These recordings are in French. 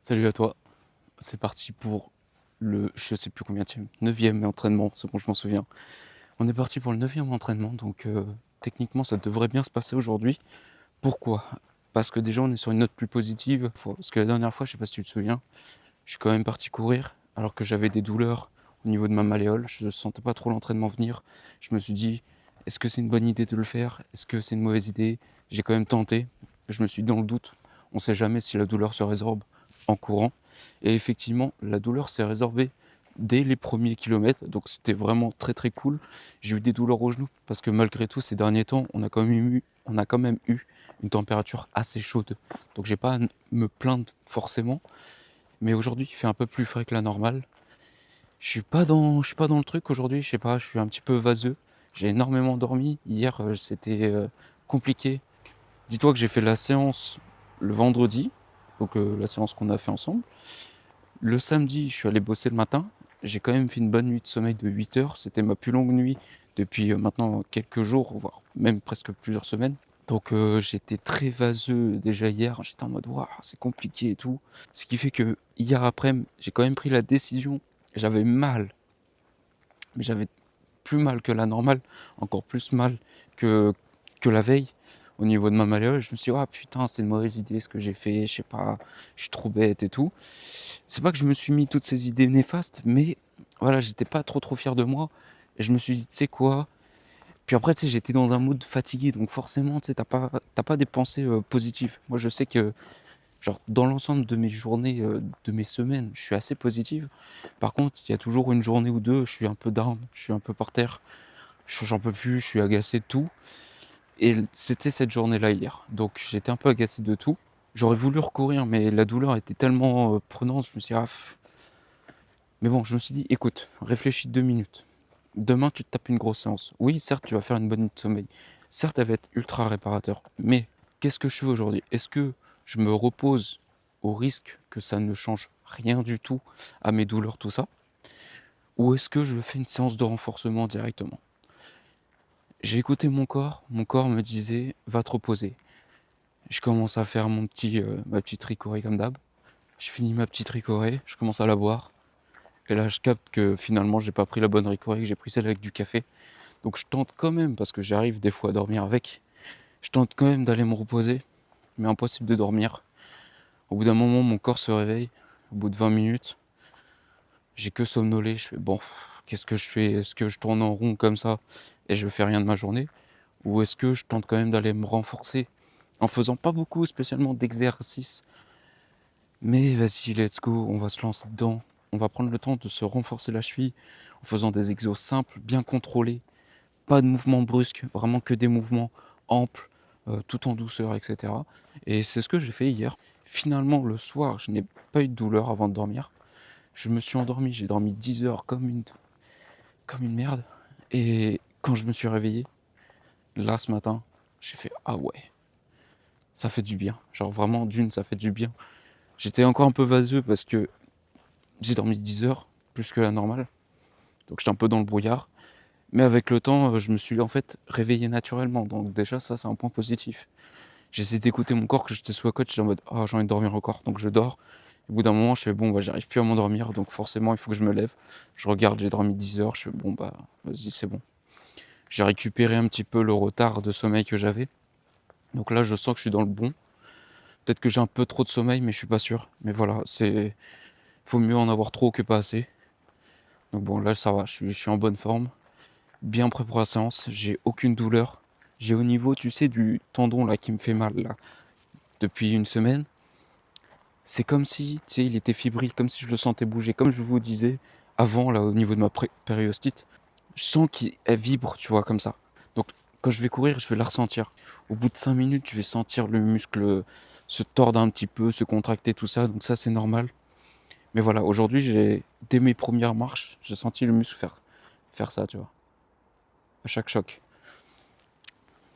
Salut à toi, c'est parti pour le, je sais plus combienième, 9e entraînement, c'est bon, je m'en souviens. On est parti pour le 9e entraînement, donc techniquement ça devrait bien se passer aujourd'hui. Pourquoi? Parce que déjà on est sur une note plus positive, parce que la dernière fois, je sais pas si tu te souviens, je suis quand même parti courir alors que j'avais des douleurs au niveau de ma malléole, je sentais pas trop l'entraînement venir. Je me suis dit, est-ce que c'est une bonne idée de le faire? Est-ce que c'est une mauvaise idée? J'ai quand même tenté, je me suis dit dans le doute, on sait jamais si la douleur se résorbe en courant. Et effectivement, la douleur s'est résorbée dès les premiers kilomètres, donc c'était vraiment très très cool. J'ai eu des douleurs aux genoux parce que malgré tout, ces derniers temps, on a quand même eu une température assez chaude. Donc j'ai pas à me plaindre forcément, mais aujourd'hui, il fait un peu plus frais que la normale. Je suis pas dans le truc aujourd'hui, je sais pas, je suis un petit peu vaseux. J'ai énormément dormi. Hier, c'était compliqué. Dis-toi que j'ai fait la séance le vendredi, donc la séance qu'on a fait ensemble. Le samedi, je suis allé bosser le matin. J'ai quand même fait une bonne nuit de sommeil de 8 heures. C'était ma plus longue nuit depuis maintenant quelques jours, voire même presque plusieurs semaines. Donc j'étais très vaseux déjà hier. J'étais en mode waouh, c'est compliqué et tout. Ce qui fait que hier après, j'ai quand même pris la décision. J'avais mal, mais j'avais plus mal que la normale, encore plus mal que, que la veille. Au niveau de ma malléole, je me suis dit, ah putain, c'est une mauvaise idée ce que j'ai fait, je sais pas, je suis trop bête et tout. C'est pas que je me suis mis toutes ces idées néfastes, mais voilà, j'étais pas trop fier de moi. Et je me suis dit, tu sais quoi? Puis après, tu sais, j'étais dans un mood fatigué, donc forcément, tu sais, t'as pas des pensées positives. Moi, je sais que, genre, dans l'ensemble de mes journées, de mes semaines, je suis assez positive. Par contre, il y a toujours une journée ou deux, je suis un peu down, je suis un peu par terre, j'en peux plus, je suis agacé de tout. Et c'était cette journée-là hier. Donc, j'étais un peu agacé de tout. J'aurais voulu recourir, mais la douleur était tellement prenante, je me suis dit, mais bon, je me suis dit, écoute, réfléchis 2 minutes. Demain, tu te tapes une grosse séance. Oui, certes, tu vas faire une bonne nuit de sommeil. Certes, elle va être ultra réparateur. Mais qu'est-ce que je fais aujourd'hui? Est-ce que je me repose au risque que ça ne change rien du tout à mes douleurs, tout ça? Ou est-ce que je fais une séance de renforcement directement? J'ai écouté mon corps me disait, va te reposer. Je commence à faire ma petite ricorée comme d'hab. Je finis ma petite ricorée, je commence à la boire. Et là, je capte que finalement, j'ai pas pris la bonne ricorée, que j'ai pris celle avec du café. Donc je tente quand même, parce que j'arrive des fois à dormir avec, je tente quand même d'aller me reposer, mais impossible de dormir. Au bout d'un moment, mon corps se réveille. Au bout de 20 minutes, j'ai que somnolé. Je fais bon, qu'est-ce que je fais? Est-ce que je tourne en rond comme ça et je fais rien de ma journée? Ou est-ce que je tente quand même d'aller me renforcer en faisant pas beaucoup spécialement d'exercices? Mais vas-y, let's go, on va se lancer dedans. On va prendre le temps de se renforcer la cheville en faisant des exos simples, bien contrôlés. Pas de mouvements brusques, vraiment que des mouvements amples, tout en douceur, et cetera. Et c'est ce que j'ai fait hier. Finalement, le soir, je n'ai pas eu de douleur avant de dormir. Je me suis endormi, j'ai dormi 10 heures comme une merde. Et quand je me suis réveillé, là, ce matin, j'ai fait: «Ah ouais, ça fait du bien». Genre vraiment, d'une, ça fait du bien. J'étais encore un peu vaseux parce que j'ai dormi 10 heures, plus que la normale, donc j'étais un peu dans le brouillard. Mais avec le temps, je me suis en fait réveillé naturellement, donc déjà ça, c'est un point positif. J'essaie d'écouter mon corps, que j'étais sous la couette, j'étais en mode: «Ah, j'ai envie de dormir encore», donc je dors. Au bout d'un moment, je fais: «Bon, bah, j'arrive plus à m'endormir, donc forcément, il faut que je me lève». Je regarde, j'ai dormi 10 heures, je fais: «Bon, bah, vas-y, c'est bon». J'ai récupéré un petit peu le retard de sommeil que j'avais, donc là, je sens que je suis dans le bon. Peut-être que j'ai un peu trop de sommeil, mais je suis pas sûr. Mais voilà, faut mieux en avoir trop que pas assez. Donc bon, là, ça va, je suis en bonne forme, bien prêt pour la séance, j'ai aucune douleur. J'ai au niveau, tu sais, du tendon là qui me fait mal là, depuis une semaine. C'est comme si, tu sais, il était fibrile, comme si je le sentais bouger. Comme je vous disais avant, là, au niveau de ma périostite, je sens qu'elle vibre, tu vois, comme ça. Donc, quand je vais courir, je vais la ressentir. Au bout de 5 minutes, je vais sentir le muscle se tordre un petit peu, se contracter, tout ça. Donc ça, c'est normal. Mais voilà, aujourd'hui, dès mes premières marches, j'ai senti le muscle faire ça, tu vois, à chaque choc.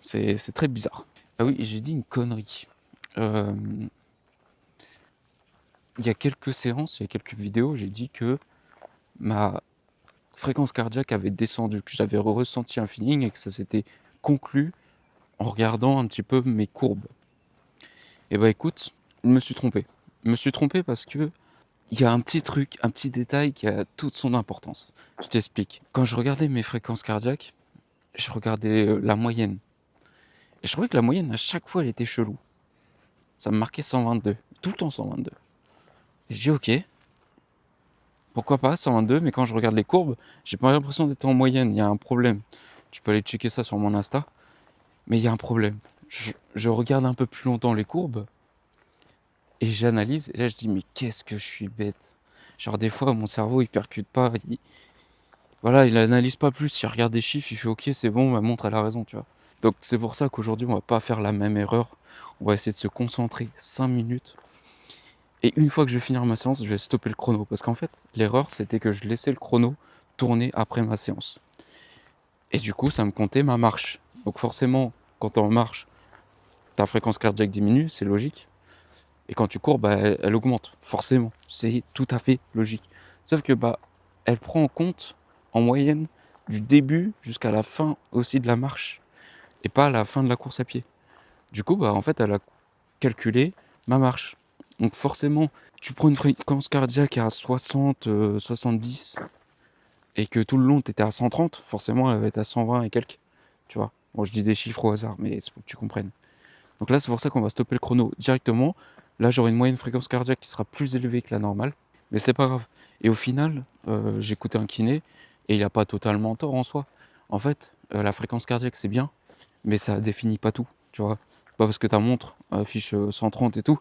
C'est très bizarre. Ah oui, j'ai dit une connerie. Euh, il y a quelques séances, il y a quelques vidéos, j'ai dit que ma fréquence cardiaque avait descendu, que j'avais ressenti un feeling et que ça s'était conclu en regardant un petit peu mes courbes. Et bah écoute, je me suis trompé. me suis trompé parce que il y a un petit truc, un petit détail qui a toute son importance. Je t'explique. Quand je regardais mes fréquences cardiaques, je regardais la moyenne. Et je trouvais que la moyenne, à chaque fois, elle était chelou. Ça me marquait 122. Tout le temps 122. Et je dis ok, pourquoi pas 122, mais quand je regarde les courbes, j'ai pas l'impression d'être en moyenne. Il y a un problème. Tu peux aller checker ça sur mon Insta. Mais il y a un problème. Je regarde un peu plus longtemps les courbes et j'analyse. Et là, je dis, mais qu'est-ce que je suis bête. Genre, des fois, mon cerveau, il percute pas. Voilà, il analyse pas plus. Il regarde des chiffres, il fait, ok, c'est bon, ma montre, elle a raison, tu vois. Donc, c'est pour ça qu'aujourd'hui, on va pas faire la même erreur. On va essayer de se concentrer 5 minutes. Et une fois que je vais finir ma séance, je vais stopper le chrono. Parce qu'en fait, l'erreur, c'était que je laissais le chrono tourner après ma séance. Et du coup, ça me comptait ma marche. Donc, forcément, quand on marche, ta fréquence cardiaque diminue, c'est logique. Et quand tu cours, bah, elle augmente, forcément. C'est tout à fait logique. Sauf que bah, elle prend en compte, en moyenne, du début jusqu'à la fin aussi de la marche, et pas la fin de la course à pied. Du coup, bah, en fait, elle a calculé ma marche. Donc forcément, tu prends une fréquence cardiaque à 60, 70, et que tout le long, tu étais à 130, forcément, elle va être à 120 et quelques. Tu vois. Bon, je dis des chiffres au hasard, mais c'est pour que tu comprennes. Donc là, c'est pour ça qu'on va stopper le chrono directement. Là, j'aurai une moyenne fréquence cardiaque qui sera plus élevée que la normale, mais c'est pas grave. Et au final, j'ai écouté un kiné et il a pas totalement tort en soi. En fait, la fréquence cardiaque c'est bien, mais ça définit pas tout, tu vois. Pas parce que ta montre affiche 130 et tout,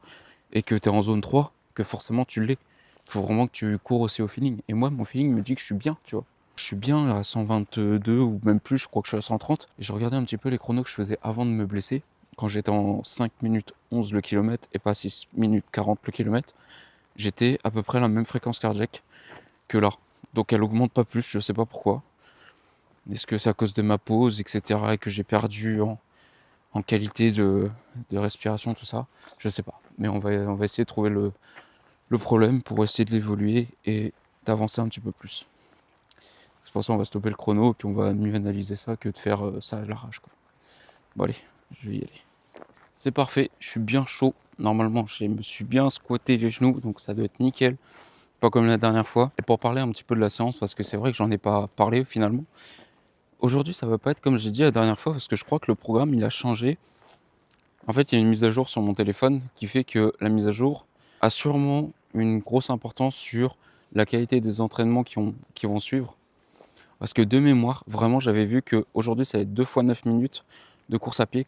et que tu es en zone 3, que forcément tu l'es. Il faut vraiment que tu cours aussi au feeling. Et moi, mon feeling me dit que je suis bien, tu vois. Je suis bien à 122 ou même plus, je crois que je suis à 130. Et je regardais un petit peu les chronos que je faisais avant de me blesser, quand j'étais en 5 minutes 11 le kilomètre et pas 6 minutes 40 le kilomètre, j'étais à peu près à la même fréquence cardiaque que là. Donc elle augmente pas plus, je sais pas pourquoi. Est-ce que c'est à cause de ma pause, etc. et que j'ai perdu en qualité de respiration, tout ça? Je sais pas. Mais on va essayer de trouver le problème pour essayer de l'évoluer et d'avancer un petit peu plus. C'est pour ça qu'on va stopper le chrono et puis on va mieux analyser ça que de faire ça à l'arrache, quoi. Bon allez, je vais y aller. C'est parfait, je suis bien chaud. Normalement, je me suis bien squatté les genoux, donc ça doit être nickel. Pas comme la dernière fois. Et pour parler un petit peu de la séance, parce que c'est vrai que j'en ai pas parlé finalement. Aujourd'hui, ça va pas être comme j'ai dit la dernière fois, parce que je crois que le programme, il a changé. En fait, il y a une mise à jour sur mon téléphone qui fait que la mise à jour a sûrement une grosse importance sur la qualité des entraînements qui vont suivre. Parce que de mémoire, vraiment, j'avais vu qu'aujourd'hui, ça va être 2 fois 9 minutes de course à pied,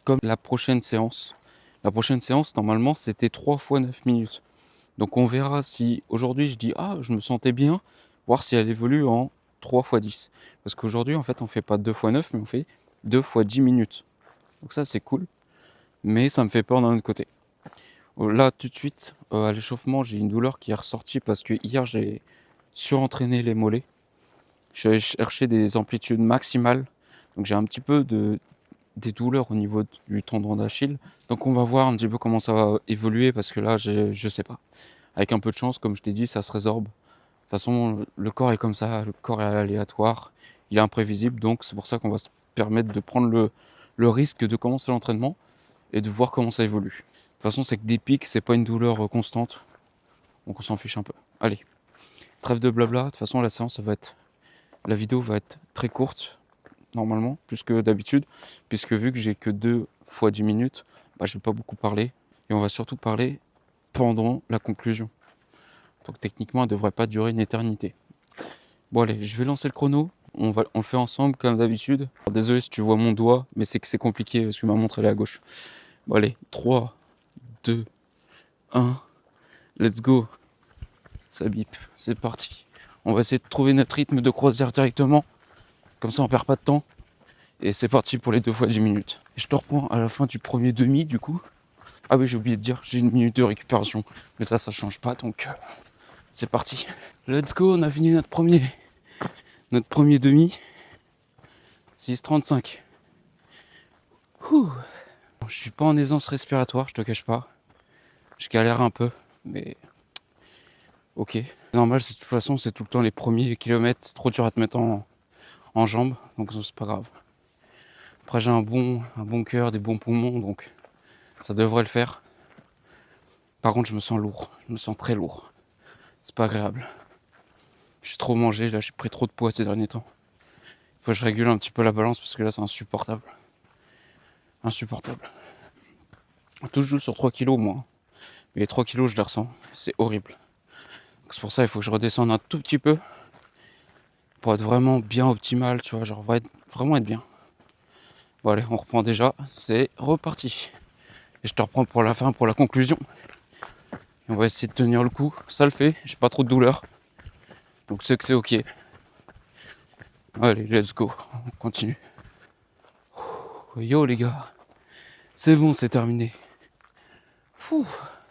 comme la prochaine séance. La prochaine séance, normalement, c'était 3 fois 9 minutes. Donc on verra si aujourd'hui je dis ah je me sentais bien, voir si elle évolue en 3 fois 10. Parce qu'aujourd'hui en fait on fait pas 2 fois 9 mais on fait 2 fois 10 minutes. Donc ça c'est cool, mais ça me fait peur d'un autre côté. Là tout de suite à l'échauffement j'ai une douleur qui est ressortie parce que hier j'ai surentraîné les mollets. Je suis allé chercher des amplitudes maximales, donc j'ai un petit peu des douleurs au niveau du tendon d'Achille. Donc on va voir un petit peu comment ça va évoluer parce que là je sais pas. Avec un peu de chance, comme je t'ai dit, ça se résorbe. De toute façon, le corps est comme ça, le corps est aléatoire, il est imprévisible, donc c'est pour ça qu'on va se permettre de prendre le risque de commencer l'entraînement et de voir comment ça évolue. De toute façon, c'est que des pics, c'est pas une douleur constante, donc on s'en fiche un peu. Allez, trêve de blabla, de toute façon la vidéo va être très courte, normalement, plus que d'habitude, puisque vu que j'ai que 2 fois 10 minutes, bah, je vais pas beaucoup parler, et on va surtout parler pendant la conclusion. Donc techniquement, elle ne devrait pas durer une éternité. Bon allez, je vais lancer le chrono. On le fait ensemble comme d'habitude. Désolé si tu vois mon doigt, mais c'est que c'est compliqué parce que ma montre elle est à gauche. Bon allez, 3, 2, 1, let's go. Ça bip, c'est parti. On va essayer de trouver notre rythme de croisière directement. Comme ça on perd pas de temps. Et c'est parti pour les 2 fois 10 minutes. Et je te reprends à la fin du premier demi du coup. Ah oui, j'ai oublié de dire, j'ai une minute de récupération. Mais ça change pas donc c'est parti. Let's go, on a fini notre premier demi. 6,35. Ouh. Je suis pas en aisance respiratoire, je te cache pas. Je galère un peu, mais ok. Normal, de toute façon, c'est tout le temps les premiers kilomètres. C'est trop dur à te mettre en jambes, donc c'est pas grave. Après, j'ai un bon cœur, des bons poumons, donc ça devrait le faire. Par contre, je me sens lourd. Je me sens très lourd. C'est pas agréable. J'ai trop mangé, là, j'ai pris trop de poids ces derniers temps. Faut que je régule un petit peu la balance parce que là, c'est insupportable. Insupportable. Tout je joue sur 3 kilos, moi. Mais les 3 kilos, je les ressens. C'est horrible. Donc, c'est pour ça qu'il faut que je redescende un tout petit peu pour être vraiment bien optimal, tu vois. Genre, vraiment être bien. Bon, allez, on reprend déjà. C'est reparti. Et je te reprends pour la fin, pour la conclusion. Et on va essayer de tenir le coup. Ça le fait. J'ai pas trop de douleur. Donc, c'est que c'est ok. Allez, let's go. On continue. Yo, les gars. C'est bon, c'est terminé.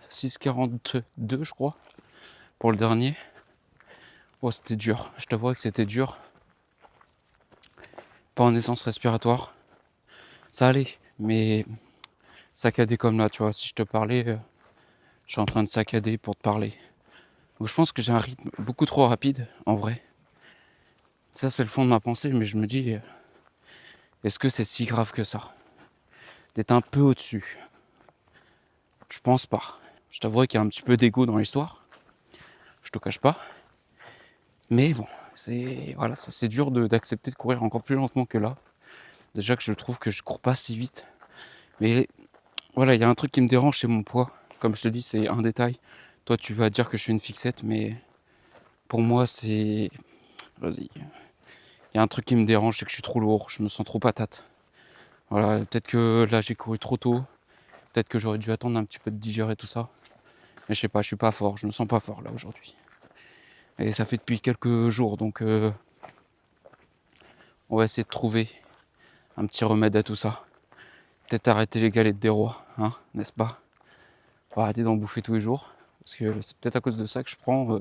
6,42 je crois pour le dernier. Oh, c'était dur, je t'avoue que c'était dur. Pas en essence respiratoire. Ça allait, mais saccader comme là, tu vois. Si je te parlais, je suis en train de saccader pour te parler. Donc je pense que j'ai un rythme beaucoup trop rapide, en vrai. Ça, c'est le fond de ma pensée, mais je me dis, est-ce que c'est si grave que ça d'être un peu au-dessus? Je pense pas. Je t'avouerai qu'il y a un petit peu d'ego dans l'histoire. Je te cache pas. Mais bon, voilà, ça c'est dur d'accepter de courir encore plus lentement que là. Déjà que je trouve que je cours pas si vite. Mais voilà, il y a un truc qui me dérange, c'est mon poids. Comme je te dis, c'est un détail. Toi, tu vas dire que je suis une fixette, mais pour moi, c'est... Vas-y. Il y a un truc qui me dérange, c'est que je suis trop lourd, je me sens trop patate. Voilà, peut-être que là, j'ai couru trop tôt. Peut-être que j'aurais dû attendre un petit peu de digérer tout ça. Mais je sais pas, je suis pas fort, je me sens pas fort là aujourd'hui. Et ça fait depuis quelques jours, donc on va essayer de trouver un petit remède à tout ça. Peut-être arrêter les galettes des rois, hein, n'est-ce pas? On va arrêter d'en bouffer tous les jours. Parce que c'est peut-être à cause de ça que je prends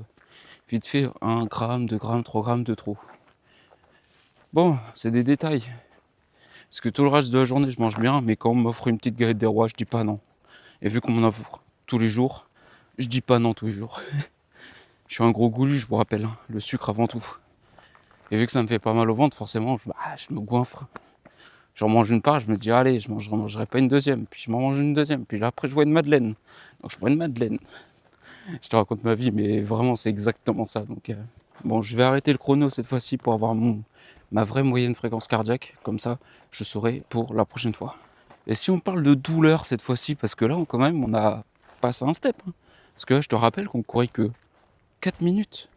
vite fait 1 gramme, 2 grammes, 3 grammes de trop. Bon, c'est des détails. Parce que tout le reste de la journée, je mange bien, mais quand on m'offre une petite galette des rois, je dis pas non. Et vu qu'on m'en offre tous les jours, je dis pas non tous les jours. Je suis un gros goulu, je vous rappelle, hein, le sucre avant tout. Et vu que ça me fait pas mal au ventre, forcément, je me goinfre. J'en mange une part, je me dis, allez, je mangerai pas une deuxième. Puis je m'en mange une deuxième. Puis là, après, je vois une madeleine. Donc je prends une madeleine. Je te raconte ma vie, mais vraiment, c'est exactement ça. Donc, bon, je vais arrêter le chrono cette fois-ci pour avoir ma vraie moyenne fréquence cardiaque. Comme ça, je saurai pour la prochaine fois. Et si on parle de douleur cette fois-ci, parce que là, quand même, on a passé un step. Hein. Parce que là, je te rappelle qu'on courait que 4 minutes.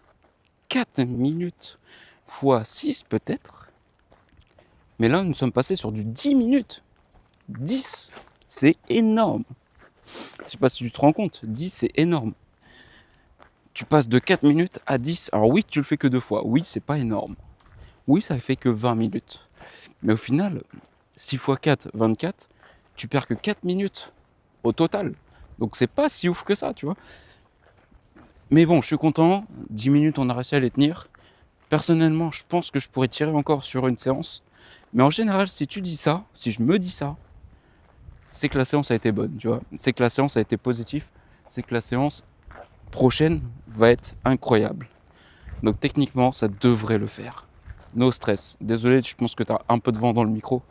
4 minutes fois 6 peut-être. Mais là, nous sommes passés sur du 10 minutes. 10, c'est énorme. Je sais pas si tu te rends compte, 10 c'est énorme. Tu passes de 4 minutes à 10. Alors oui, tu le fais que 2 fois. Oui, c'est pas énorme. Oui, ça fait que 20 minutes. Mais au final, 6 fois 4, 24, tu perds que 4 minutes au total. Donc c'est pas si ouf que ça, tu vois. Mais bon, je suis content. 10 minutes, on a réussi à les tenir. Personnellement, je pense que je pourrais tirer encore sur une séance. Mais en général, si tu dis ça, si je me dis ça, c'est que la séance a été bonne, tu vois. C'est que la séance a été positive. C'est que la séance prochaine va être incroyable. Donc techniquement, ça devrait le faire. No stress. Désolé, je pense que tu as un peu de vent dans le micro.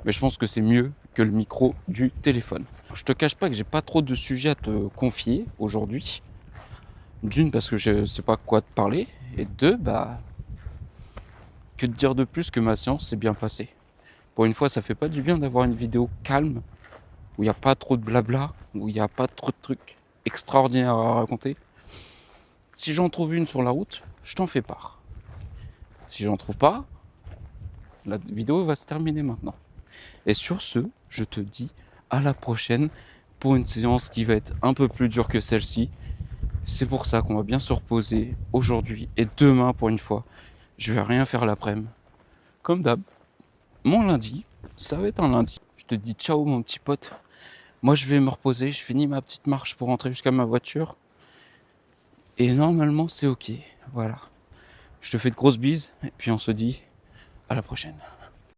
Mais je pense que c'est mieux que le micro du téléphone. Je te cache pas que j'ai pas trop de sujets à te confier aujourd'hui. D'une, parce que je sais pas quoi te parler. Et deux, que te dire de plus que ma séance s'est bien passée. Pour une fois, ça fait pas du bien d'avoir une vidéo calme, où il n'y a pas trop de blabla, où il n'y a pas trop de trucs extraordinaires à raconter. Si j'en trouve une sur la route, je t'en fais part. Si j'en trouve pas, la vidéo va se terminer maintenant. Et sur ce, je te dis à la prochaine pour une séance qui va être un peu plus dure que celle-ci. C'est pour ça qu'on va bien se reposer aujourd'hui et demain pour une fois. Je vais rien faire l'après-midi. Comme d'hab, mon lundi, ça va être un lundi. Je te dis ciao mon petit pote. Moi je vais me reposer, je finis ma petite marche pour rentrer jusqu'à ma voiture. Et normalement c'est ok. Voilà. Je te fais de grosses bises et puis on se dit à la prochaine.